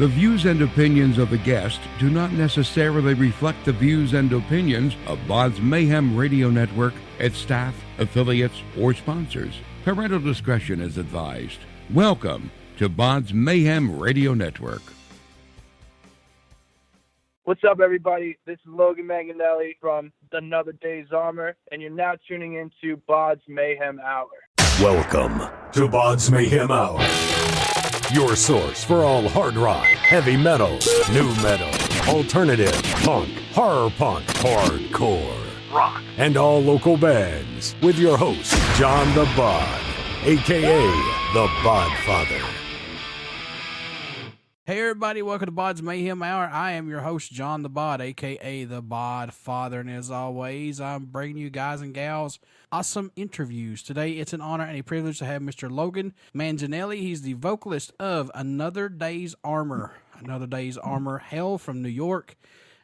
The views and opinions of the guest do not necessarily reflect the views and opinions of BODS Mayhem Radio Network, its staff, affiliates, or sponsors. Parental discretion is advised. Welcome to BODS Mayhem Radio Network. What's up, everybody? This is Logan Manganelli from Another Day's Armor, and you're now tuning into BODS Mayhem Hour. Welcome to BODS Mayhem Hour, your source for all hard rock, heavy metal, new metal, alternative, punk, horror punk, hardcore, rock, and all local bands, with your host, John the Bod, a.k.a. the Bodfather. Hey everybody, welcome to BODS Mayhem Hour. I am your host, John the Bod, a.k.a. the Bodfather, and as always, I'm bringing you guys and gals awesome interviews. Today, it's an honor and a privilege to have Mr. Logan Manganelli. He's the vocalist of Another Day's Armor. Another Day's Armor, hail from New York,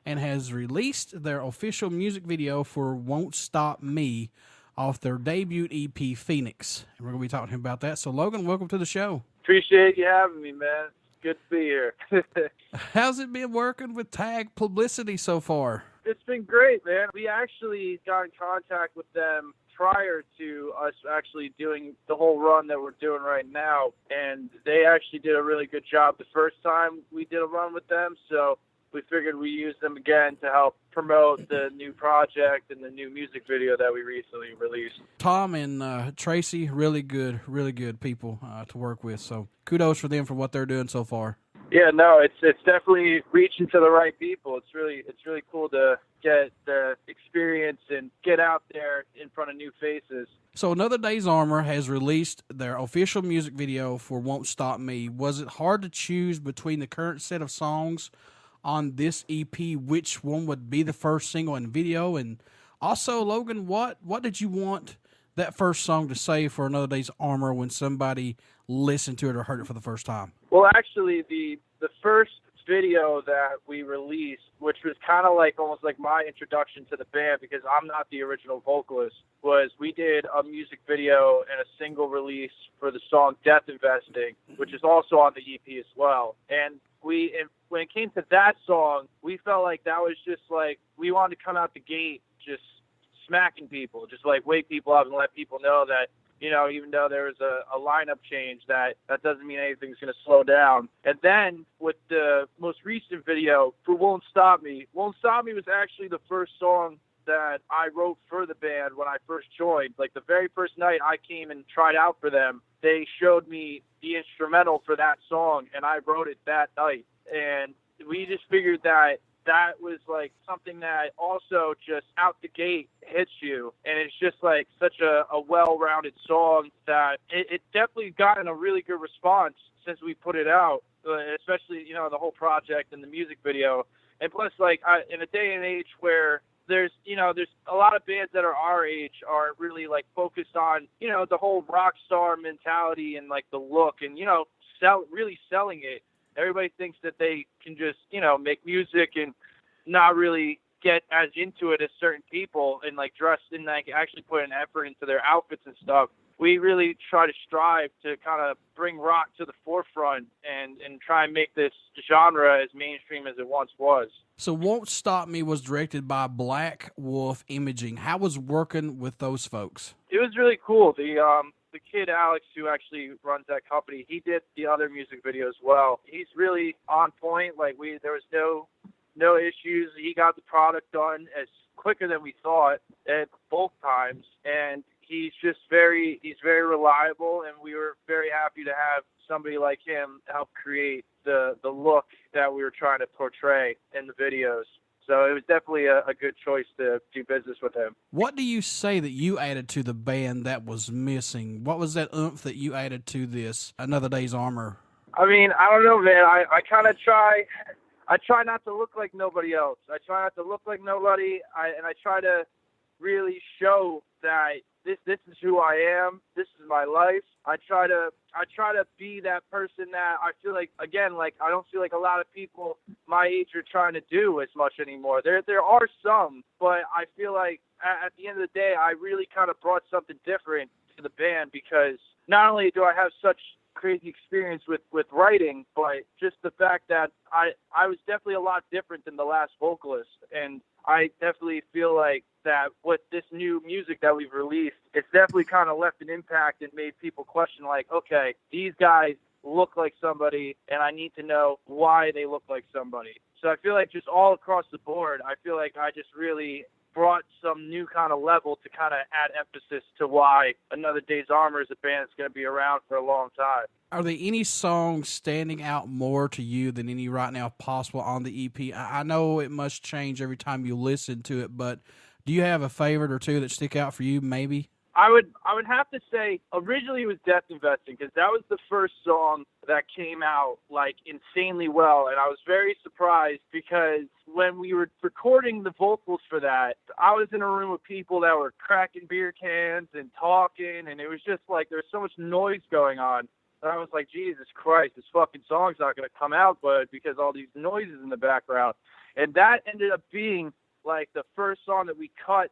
and has released their official music video for Won't Stop Me off their debut EP, Phoenix. And we're going to be talking about that. So, Logan, welcome to the show. Appreciate you having me, man. Good to be here. How's it been working with Tag Publicity so far? It's been great, man. We actually got in contact with them prior to us actually doing the whole run that we're doing right now, and they actually did a really good job the first time we did a run with them, so we figured we'd use them again to help promote the new project and the new music video that we recently released. Tom and Tracy, really good people to work with. So kudos for them for what they're doing so far. Yeah, no, it's definitely reaching to the right people. It's really cool to get the experience and get out there in front of new faces. So Another Day's Armor has released their official music video for Won't Stop Me. Was it hard to choose between the current set of songs on this EP, which one would be the first single and video? And also, Logan, what did you want that first song to say for Another Day's Armor when somebody listened to it or heard it for the first time? Well, actually, the first video that we released, which was kind of like almost like my introduction to the band, because I'm not the original vocalist, was we did a music video and a single release for the song Death Investing, which is also on the EP as well. And when it came to that song, we felt like that was just like, we wanted to come out the gate just smacking people, just like wake people up and let people know that, you know, even though there was a lineup change, that doesn't mean anything's going to slow down. And then with the most recent video for Won't Stop Me was actually the first song that I wrote for the band when I first joined. Like the very first night I came and tried out for them, they showed me the instrumental for that song, and I wrote it that night. And we just figured that was like something that also just out the gate hits you, and it's just like such a well-rounded song that it definitely gotten a really good response since we put it out, especially, you know, the whole project and the music video. And plus, like, in a day and age where there's a lot of bands that are our age are really like focused on, you know, the whole rock star mentality and like the look and, you know, really selling it. Everybody thinks that they can just, you know, make music and not really get as into it as certain people and like dress and like actually put an effort into their outfits and stuff. We really try to strive to kind of bring rock to the forefront and try and make this genre as mainstream as it once was. So Won't Stop Me was directed by Black Wolf Imaging. How was working with those folks? It was really cool. The kid Alex, who actually runs that company, he did the other music video as well. He's really on point. Like there was no issues. He got the product done as quicker than we thought at both times, and he's very reliable, and we were very happy to have somebody like him help create the look that we were trying to portray in the videos. So it was definitely a good choice to do business with him. What do you say that you added to the band that was missing? What was that oomph that you added to this Another Day's Armor? I mean, I don't know, man. I kind of try not to look like nobody else. I try not to look like nobody, and I try to really show that this is who I am. This is my life. I try to be that person that I feel like, again, like I don't feel like a lot of people my age are trying to do as much anymore. There are some, but I feel like at the end of the day, I really kind of brought something different to the band, because not only do I have such crazy experience with writing, but just the fact that I was definitely a lot different than the last vocalist, and I definitely feel like that with this new music that we've released, it's definitely kind of left an impact and made people question, like, okay, these guys look like somebody, and I need to know why they look like somebody. So I feel like just all across the board, I feel like I just really brought some new kind of level to kind of add emphasis to why Another Day's Armor is a band that's going to be around for a long time. Are there any songs standing out more to you than any right now possible on the EP? I know it must change every time you listen to it, but do you have a favorite or two that stick out for you, maybe? I would have to say originally it was Death Investing, because that was the first song that came out like insanely well, and I was very surprised because when we were recording the vocals for that, I was in a room with people that were cracking beer cans and talking, and it was just like there was so much noise going on. And I was like, Jesus Christ, this fucking song's not going to come out, but because all these noises in the background. And that ended up being like the first song that we cut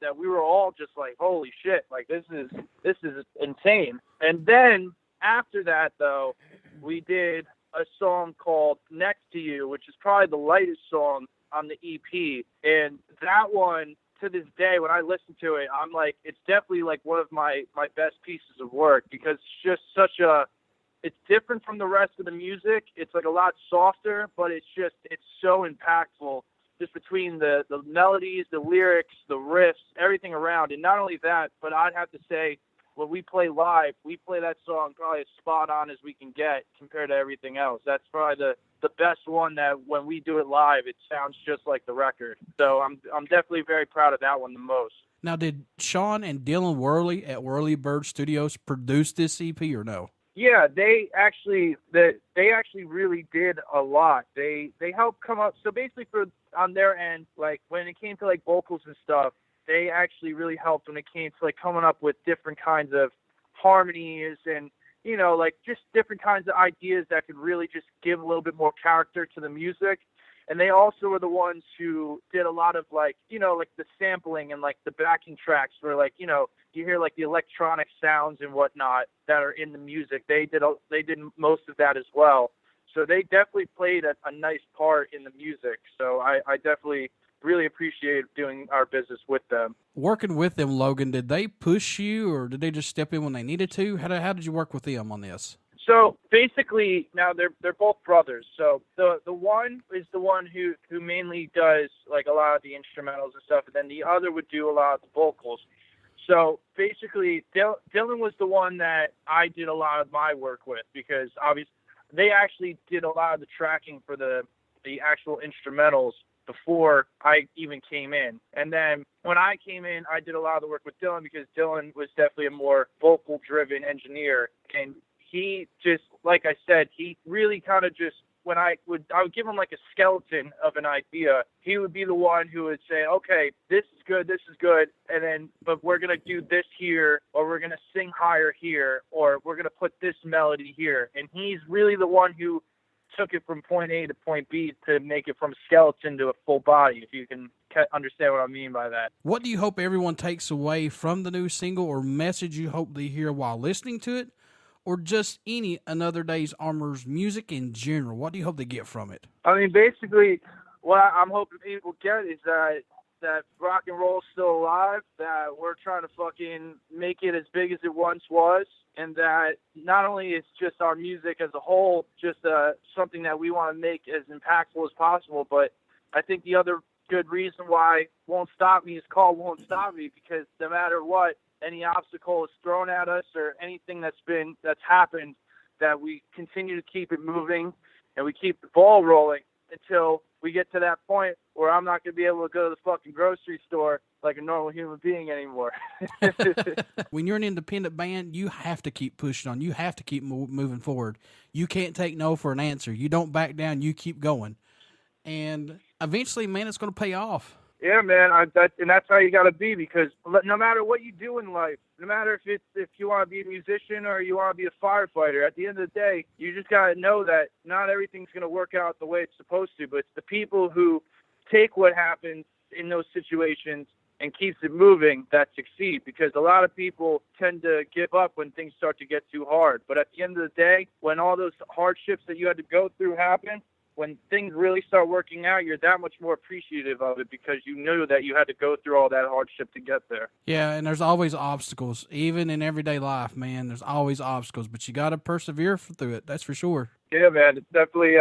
that we were all just like, holy shit, like this is insane. And then after that, though, we did a song called Next to You, which is probably the lightest song on the EP. And that one, to this day, when I listen to it, I'm like, it's definitely like one of my best pieces of work, because it's just it's different from the rest of the music. It's like a lot softer, but it's so impactful, just between the melodies, the lyrics, the riffs, everything around. And not only that, but I'd have to say, when we play live, we play that song probably as spot on as we can get compared to everything else. That's probably the best one that when we do it live, it sounds just like the record. So I'm definitely very proud of that one the most. Now, did Sean and Dylan Worley at Whirly Bird Studios produce this EP or no? Yeah, they actually really did a lot. They helped come up. So basically, on their end, like when it came to like vocals and stuff, they actually really helped when it came to like coming up with different kinds of harmonies and, you know, like just different kinds of ideas that could really just give a little bit more character to the music. And they also were the ones who did a lot of like, you know, like the sampling and like the backing tracks where like, you know, you hear like the electronic sounds and whatnot that are in the music. They did most of that as well. So they definitely played a nice part in the music. So I definitely really appreciate doing our business with them. Working with them, Logan, did they push you or did they just step in when they needed to? How did you work with them on this? So basically, now they're both brothers. So the one is the one who mainly does like a lot of the instrumentals and stuff, and then the other would do a lot of the vocals. So basically, Dylan was the one that I did a lot of my work with, because obviously they actually did a lot of the tracking for the actual instrumentals before I even came in. And then when I came in, I did a lot of the work with Dylan, because Dylan was definitely a more vocal-driven engineer. And he just, like I said, he really kind of just, when I would give him like a skeleton of an idea, he would be the one who would say, okay, this is good, and then, but we're going to do this here, or we're going to sing higher here, or we're going to put this melody here. And he's really the one who took it from point A to point B to make it from skeleton to a full body, if you can understand what I mean by that. What do you hope everyone takes away from the new single, or message you hope they hear while listening to it, or just any Another Day's Armor's music in general? What do you hope they get from it? I mean, basically, what I'm hoping people get is that rock and roll is still alive, that we're trying to fucking make it as big as it once was, and that not only is just our music as a whole just something that we want to make as impactful as possible, but I think the other good reason why Won't Stop Me is called Won't Stop Me, because no matter what, any obstacle is thrown at us or anything that's happened, that we continue to keep it moving and we keep the ball rolling until we get to that point where I'm not going to be able to go to the fucking grocery store like a normal human being anymore. When you're an independent band, you have to keep pushing on. You have to keep moving forward. You can't take no for an answer. You don't back down. You keep going. And eventually, man, it's going to pay off. Yeah, man, and that's how you got to be, because no matter what you do in life, no matter if you want to be a musician or you want to be a firefighter, at the end of the day, you just got to know that not everything's going to work out the way it's supposed to, but it's the people who take what happens in those situations and keeps it moving that succeed, because a lot of people tend to give up when things start to get too hard. But at the end of the day, when all those hardships that you had to go through happen, when things really start working out, you're that much more appreciative of it because you knew that you had to go through all that hardship to get there. Yeah, and there's always obstacles. Even in everyday life, man, there's always obstacles, but you got to persevere through it. That's for sure. Yeah, man, it's definitely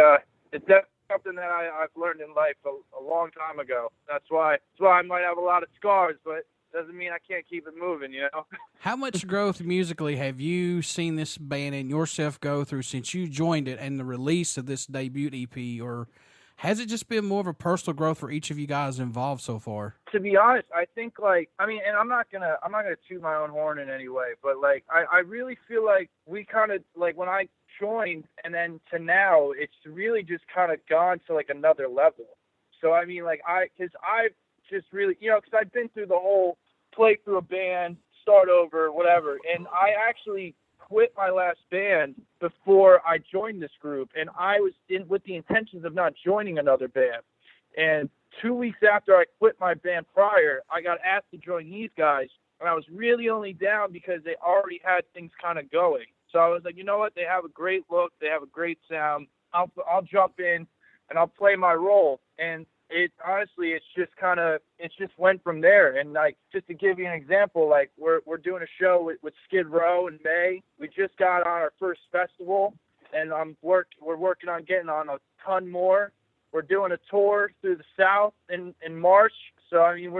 something that I've learned in life a long time ago. That's why I might have a lot of scars, but doesn't mean I can't keep it moving, you know? How much growth musically have you seen this band and yourself go through since you joined it and the release of this debut EP, or has it just been more of a personal growth for each of you guys involved so far? To be honest, I think and I'm not gonna toot my own horn in any way, but I really feel like we kind of when I joined and then to now, it's really just kind of gone to another level. So I mean, because I've just really, because I've been through the whole play through a band, start over, whatever. And I actually quit my last band before I joined this group. And I was in with the intentions of not joining another band. And 2 weeks after I quit my band prior, I got asked to join these guys. And I was really only down because they already had things kind of going. So I was like, you know what? They have a great look. They have a great sound. I'll jump in and I'll play my role. And it honestly, it just went from there. And just to give you an example, we're doing a show with Skid Row in May. We just got on our first festival, and we're working on getting on a ton more. We're doing a tour through the South in March. So I mean,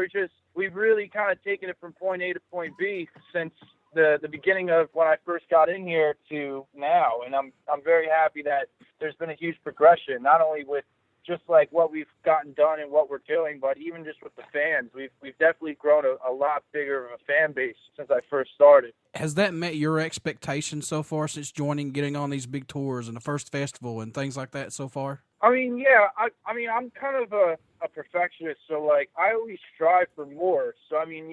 we've really kind of taken it from point A to point B since the beginning of when I first got in here to now. And I'm very happy that there's been a huge progression, not only with just what we've gotten done and what we're doing, but even just with the fans. We've definitely grown a lot bigger of a fan base since I first started. Has that met your expectations so far since joining, getting on these big tours and the first festival and things like that so far? I mean, yeah. I mean, I'm kind of a perfectionist, so I always strive for more. So I mean,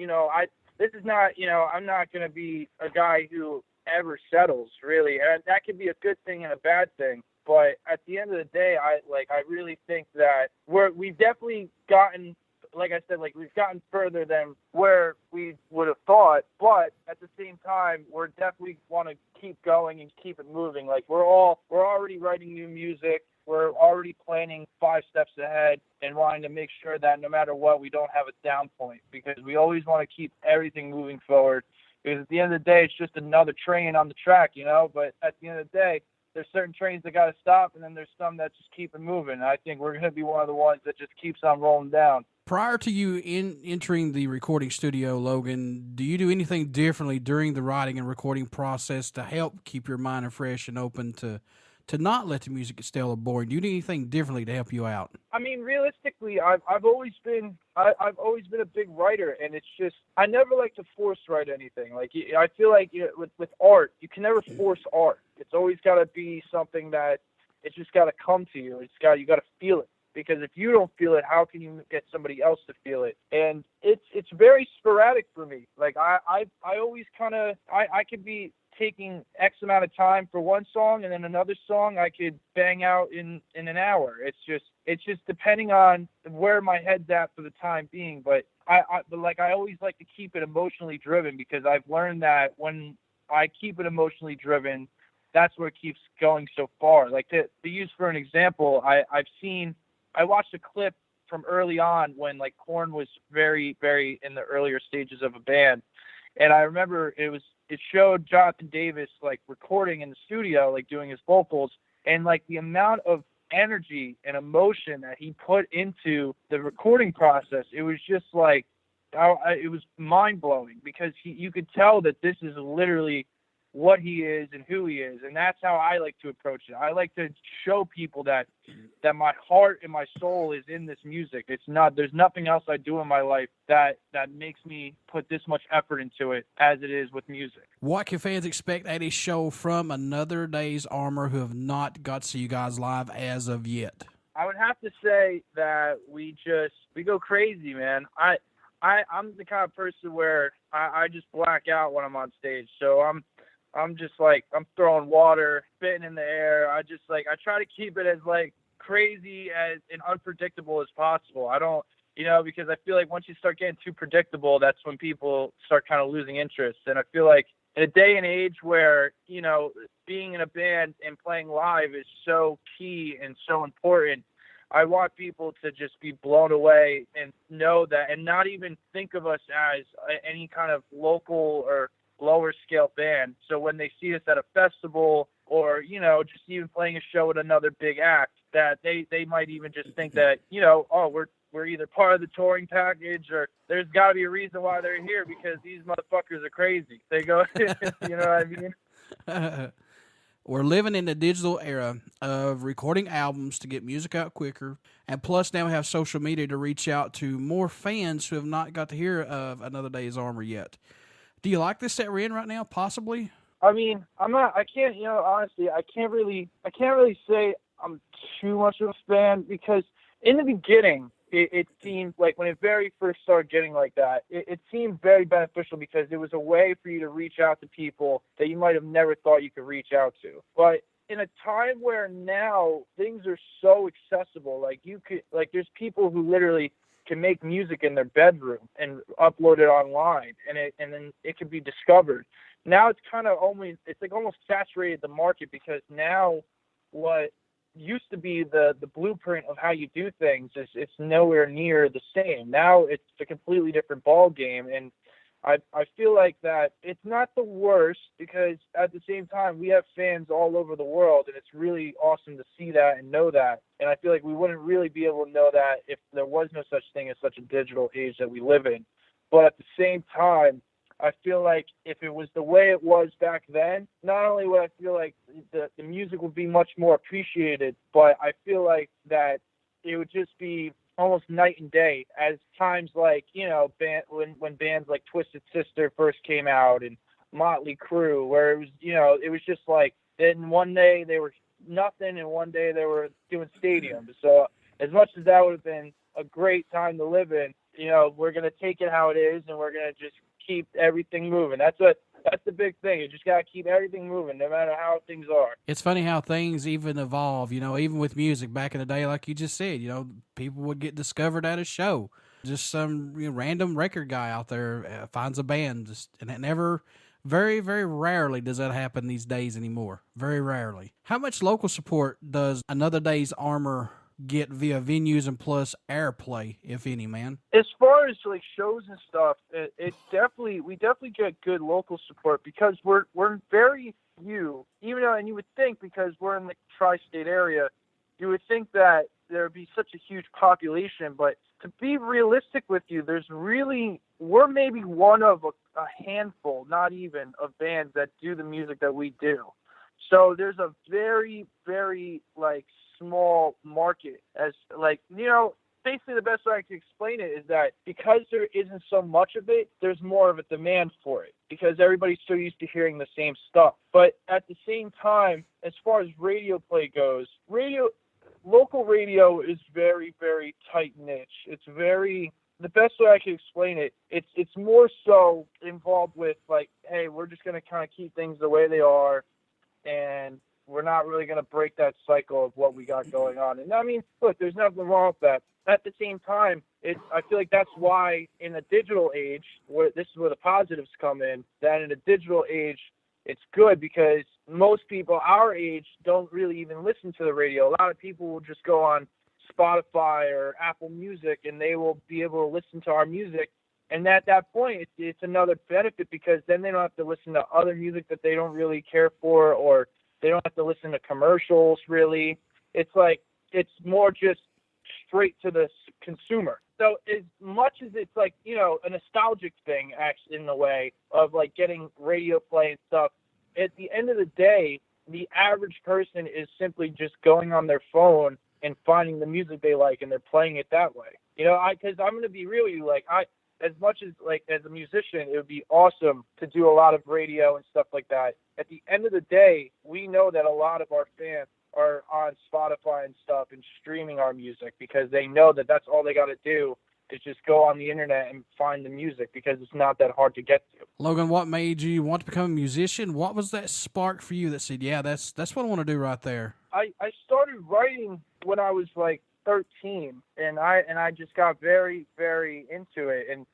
this is not, I'm not going to be a guy who ever settles, really. And that could be a good thing and a bad thing. But at the end of the day, I really think that we've definitely gotten, like I said, we've gotten further than where we would have thought. But at the same time, we're definitely want to keep going and keep it moving. We're already writing new music. We're already planning 5 steps ahead and wanting to make sure that no matter what, we don't have a down point, because we always want to keep everything moving forward. Because at the end of the day, it's just another train on the track, But at the end of the day, there's certain trains that got to stop, and then there's some that just keep it moving. And I think we're going to be one of the ones that just keeps on rolling down. Prior to you entering the recording studio, Logan, do you do anything differently during the writing and recording process to help keep your mind fresh and open to not let the music get stale or boring? Do you do anything differently to help you out? I mean, realistically, I've always been a big writer, and it's just I never like to force write anything. I feel like with art, you can never force art. It's always got to be something that it's just got to come to you. You got to feel it, because if you don't feel it, how can you get somebody else to feel it? And it's very sporadic for me. I always kind of I could be taking X amount of time for one song, and then another song I could bang out in an hour. It's just depending on where my head's at for the time being. But I always like to keep it emotionally driven, because I've learned that when I keep it emotionally driven, that's what keeps going so far. To use for an example, I watched a clip from early on when Korn was very, very in the earlier stages of a band. And I remember it showed Jonathan Davis recording in the studio, doing his vocals, and the amount of energy and emotion that he put into the recording process. It was just it was mind blowing, because you could tell that this is literally what he is and who he is. And that's how I like to approach it. I like to show people that my heart and my soul is in this music. There's nothing else I do in my life that makes me put this much effort into it as it is with music. What can fans expect at a show from Another Day's Armor who have not got to see you guys live as of yet? I would have to say that we go crazy, man. I'm the kind of person where I just black out when I'm on stage. So I'm just I'm throwing water, spitting in the air. I try to keep it as crazy and unpredictable as possible. I don't because I feel like once you start getting too predictable, that's when people start kind of losing interest. And I feel like in a day and age where, being in a band and playing live is so key and so important, I want people to just be blown away and know that, and not even think of us as any kind of local or lower scale band. So when they see us at a festival or, just even playing a show with another big act, that they might even just think that, we're either part of the touring package, or there's got to be a reason why they're here, because these motherfuckers are crazy. They go, you know what I mean? We're living in the digital era of recording albums to get music out quicker. And plus now we have social media to reach out to more fans who have not got to hear of Another Day's Armor yet. Do you like this that we're in right now? Possibly? I mean, honestly, I can't really say I'm too much of a fan, because in the beginning, it seemed like when it very first started getting like that, it seemed very beneficial, because it was a way for you to reach out to people that you might have never thought you could reach out to. But in a time where now things are so accessible, there's people who literally can make music in their bedroom and upload it online, and then it can be discovered. Now it's kind of almost saturated the market, because now what used to be the blueprint of how you do things it's nowhere near the same. Now it's a completely different ball game, and I feel like that it's not the worst, because at the same time we have fans all over the world, and it's really awesome to see that and know that. And I feel like we wouldn't really be able to know that if there was no such thing as such a digital age that we live in. But at the same time, I feel like if it was the way it was back then, not only would I feel like the music would be much more appreciated, but I feel like that it would just be almost night and day, as times like, when bands like Twisted Sister first came out and Motley Crue, where it was just like, then one day they were nothing and one day they were doing stadiums. So as much as that would have been a great time to live in, we're going to take it how it is, and we're going to just keep everything moving. That's the big thing. You just got to keep everything moving, no matter how things are. It's funny how things even evolve, even with music back in the day, like you just said, people would get discovered at a show. Just some random record guy out there finds a band, and it never, very, very rarely does that happen these days anymore. Very rarely. How much local support does Another Day's Armor get via venues and plus airplay, if any, man? As far as like shows and stuff, we definitely get good local support, because we're very few, even though, and you would think, because we're in the tri-state area, you would think that there would be such a huge population, but to be realistic with you, we're maybe one of a handful, not even, of bands that do the music that we do. So there's a very, very small market, as basically the best way I can explain it is that because there isn't so much of it, there's more of a demand for it, because everybody's so used to hearing the same stuff. But at the same time, as far as radio play goes, local radio is very, very tight niche. It's the best way I can explain it, it's more so involved with hey, we're just going to kind of keep things the way they are, and we're not really going to break that cycle of what we got going on. And I mean, look, there's nothing wrong with that. At the same time, I feel like that's why in the digital age, this is where the positives come in, that in the digital age, it's good, because most people our age don't really even listen to the radio. A lot of people will just go on Spotify or Apple Music, and they will be able to listen to our music. And at that point, it's another benefit, because then they don't have to listen to other music that they don't really care for, or they don't have to listen to commercials, really. It's more just straight to the consumer. So as much as it's a nostalgic thing, actually, in the way of getting radio play and stuff, at the end of the day, the average person is simply just going on their phone and finding the music they like, and they're playing it that way. Because I'm going to be real with you, as much as as a musician, it would be awesome to do a lot of radio and stuff like that. At the end of the day, we know that a lot of our fans are on Spotify and stuff and streaming our music, because they know that that's all they got to do is just go on the internet and find the music, because it's not that hard to get to. Logan, what made you want to become a musician? What was that spark for you that said, yeah, that's what I want to do right there? I started writing when I was 13, and I just got very, very into it. And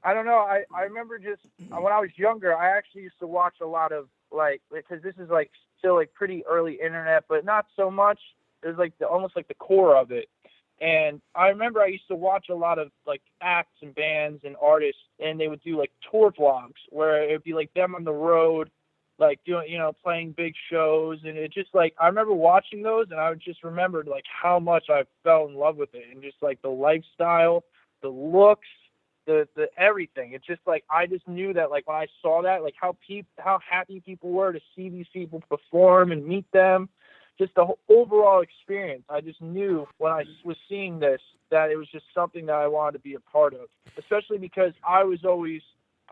I don't know, I remember just when I was younger, I actually used to watch a lot of, like, because this is like still like pretty early internet, but not so much. There's like almost like the core of it. And I remember I used to watch a lot of like acts and bands and artists, and they would do like tour vlogs where it would be like them on the road, like doing, playing big shows. And it just like, I remember watching those, and I just remembered like how much I fell in love with it, and just like the lifestyle, the looks, the everything. It's just like, I just knew that like when I saw that, like how happy people were to see these people perform and meet them, just the whole overall experience. I just knew when I was seeing this that it was just something that I wanted to be a part of, especially because I was always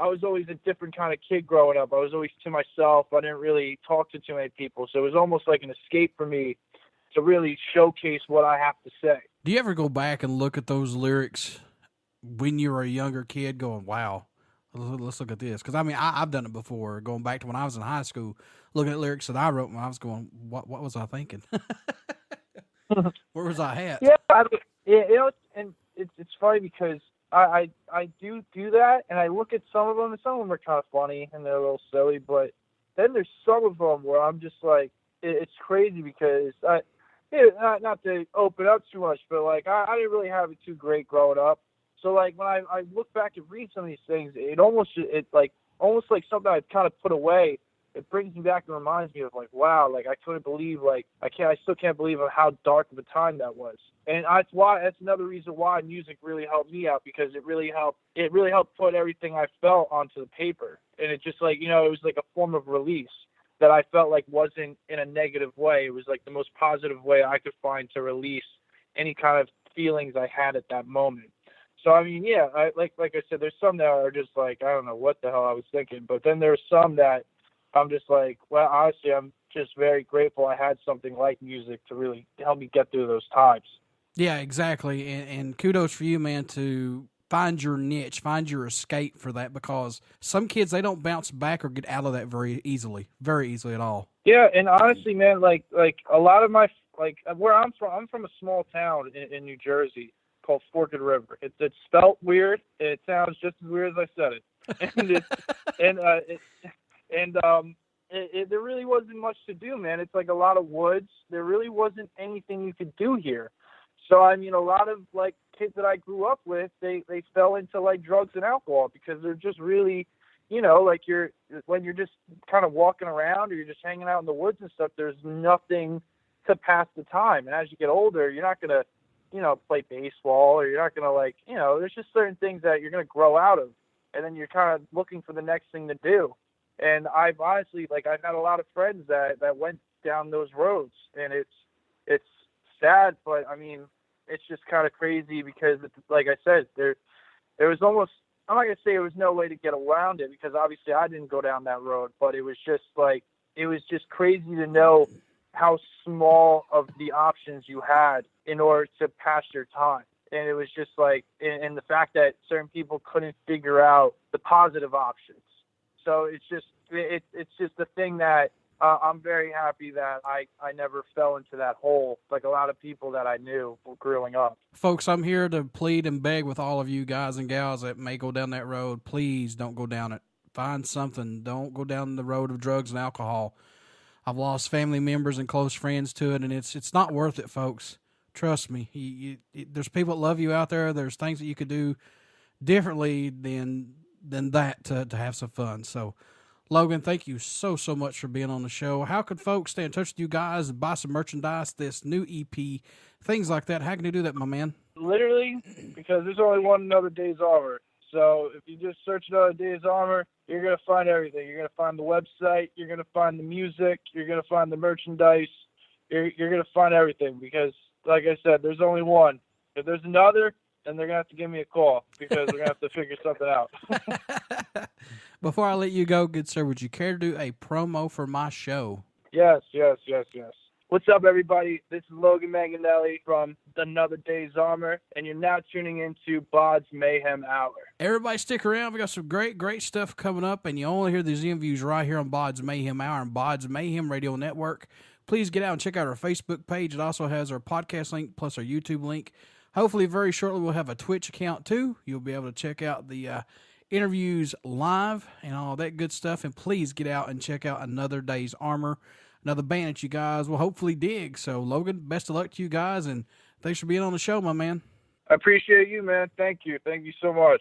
a different kind of kid growing up. I was always to myself. I didn't really talk to too many people. So it was almost like an escape for me to really showcase what I have to say. Do you ever go back and look at those lyrics when you were a younger kid going, wow, let's look at this? Because, I mean, I've done it before, going back to when I was in high school, looking at lyrics that I wrote when I was going, what was I thinking? Where was I at? Yeah, and it's funny because I do that, and I look at some of them, and some of them are kind of funny, and they're a little silly, but then there's some of them where I'm just like, it's crazy because, not to open up too much, but like, I didn't really have it too great growing up. So like when I look back and read some of these things, it almost like something I'd kind of put away. It brings me back and reminds me of like, wow, like I couldn't believe, like I still can't believe of how dark of a time that was. And that's another reason why music really helped me out, because it really helped put everything I felt onto the paper. And it just like, it was like a form of release that I felt like wasn't in a negative way. It was like the most positive way I could find to release any kind of feelings I had at that moment. So, I mean, yeah, like I said, there's some that are just like, I don't know what the hell I was thinking. But then there's some that I'm just like, well, honestly, I'm just very grateful I had something like music to really help me get through those times. Yeah, exactly. And kudos for you, man, to find your niche, find your escape for that, because some kids, they don't bounce back or get out of that very easily at all. Yeah, and honestly, man, like a lot of my, like where I'm from a small town in New Jersey called Forked River. It's spelt weird. It sounds just as weird as I said it. There really wasn't much to do, man. It's like a lot of woods. There really wasn't anything you could do here. So, I mean, a lot of like kids that I grew up with, they fell into like drugs and alcohol because they're just really, like when you're just kind of walking around or you're just hanging out in the woods and stuff, there's nothing to pass the time. And as you get older, you're not going to, play baseball, or you're not going to like, there's just certain things that you're going to grow out of. And then you're kind of looking for the next thing to do. And I've honestly, like, I've had a lot of friends that went down those roads, and it's sad, but I mean, it's just kind of crazy because, like I said, there was almost, I'm not going to say there was no way to get around it, because obviously I didn't go down that road, but it was just like, it was just crazy to know how small of the options you had in order to pass your time. And it was just like, and the fact that certain people couldn't figure out the positive options. So it's just the thing that I'm very happy that I never fell into that hole like a lot of people that I knew growing up. Folks, I'm here to plead and beg with all of you guys and gals that may go down that road. Please don't go down it. Find something. Don't go down the road of drugs and alcohol. I've lost family members and close friends to it, and it's not worth it, folks. Trust me. There's people that love you out there. There's things that you could do differently than that to have some fun. So, Logan, thank you so much for being on the show. How could folks stay in touch with you guys, buy some merchandise, this new EP, things like that? How can you do that, my man? Literally, because there's only one Another Day's Armor. So if you just search Another Day's Armor, you're going to find everything. You're going to find the website. You're going to find the music. You're going to find the merchandise. You're going to find everything because, like I said, there's only one. If there's another, then they're going to have to give me a call because we're going to have to figure something out. Before I let you go, good sir, would you care to do a promo for my show? Yes. What's up, everybody? This is Logan Manganelli from Another Day's Armor, and you're now tuning into BODS Mayhem Hour. Everybody stick around. We got some great stuff coming up, and you only hear these interviews right here on BODS Mayhem Hour and BODS Mayhem Radio Network. please get out and check out our Facebook page. It also has our podcast link plus our YouTube link. Hopefully very shortly we'll have a Twitch account too. You'll be able to check out the interviews live and all that good stuff. And please get out and check out Another Day's Armor, another band that you guys will hopefully dig. So Logan, best of luck to you guys, and thanks for being on the show, my man. I appreciate you, man. Thank you. Thank you so much.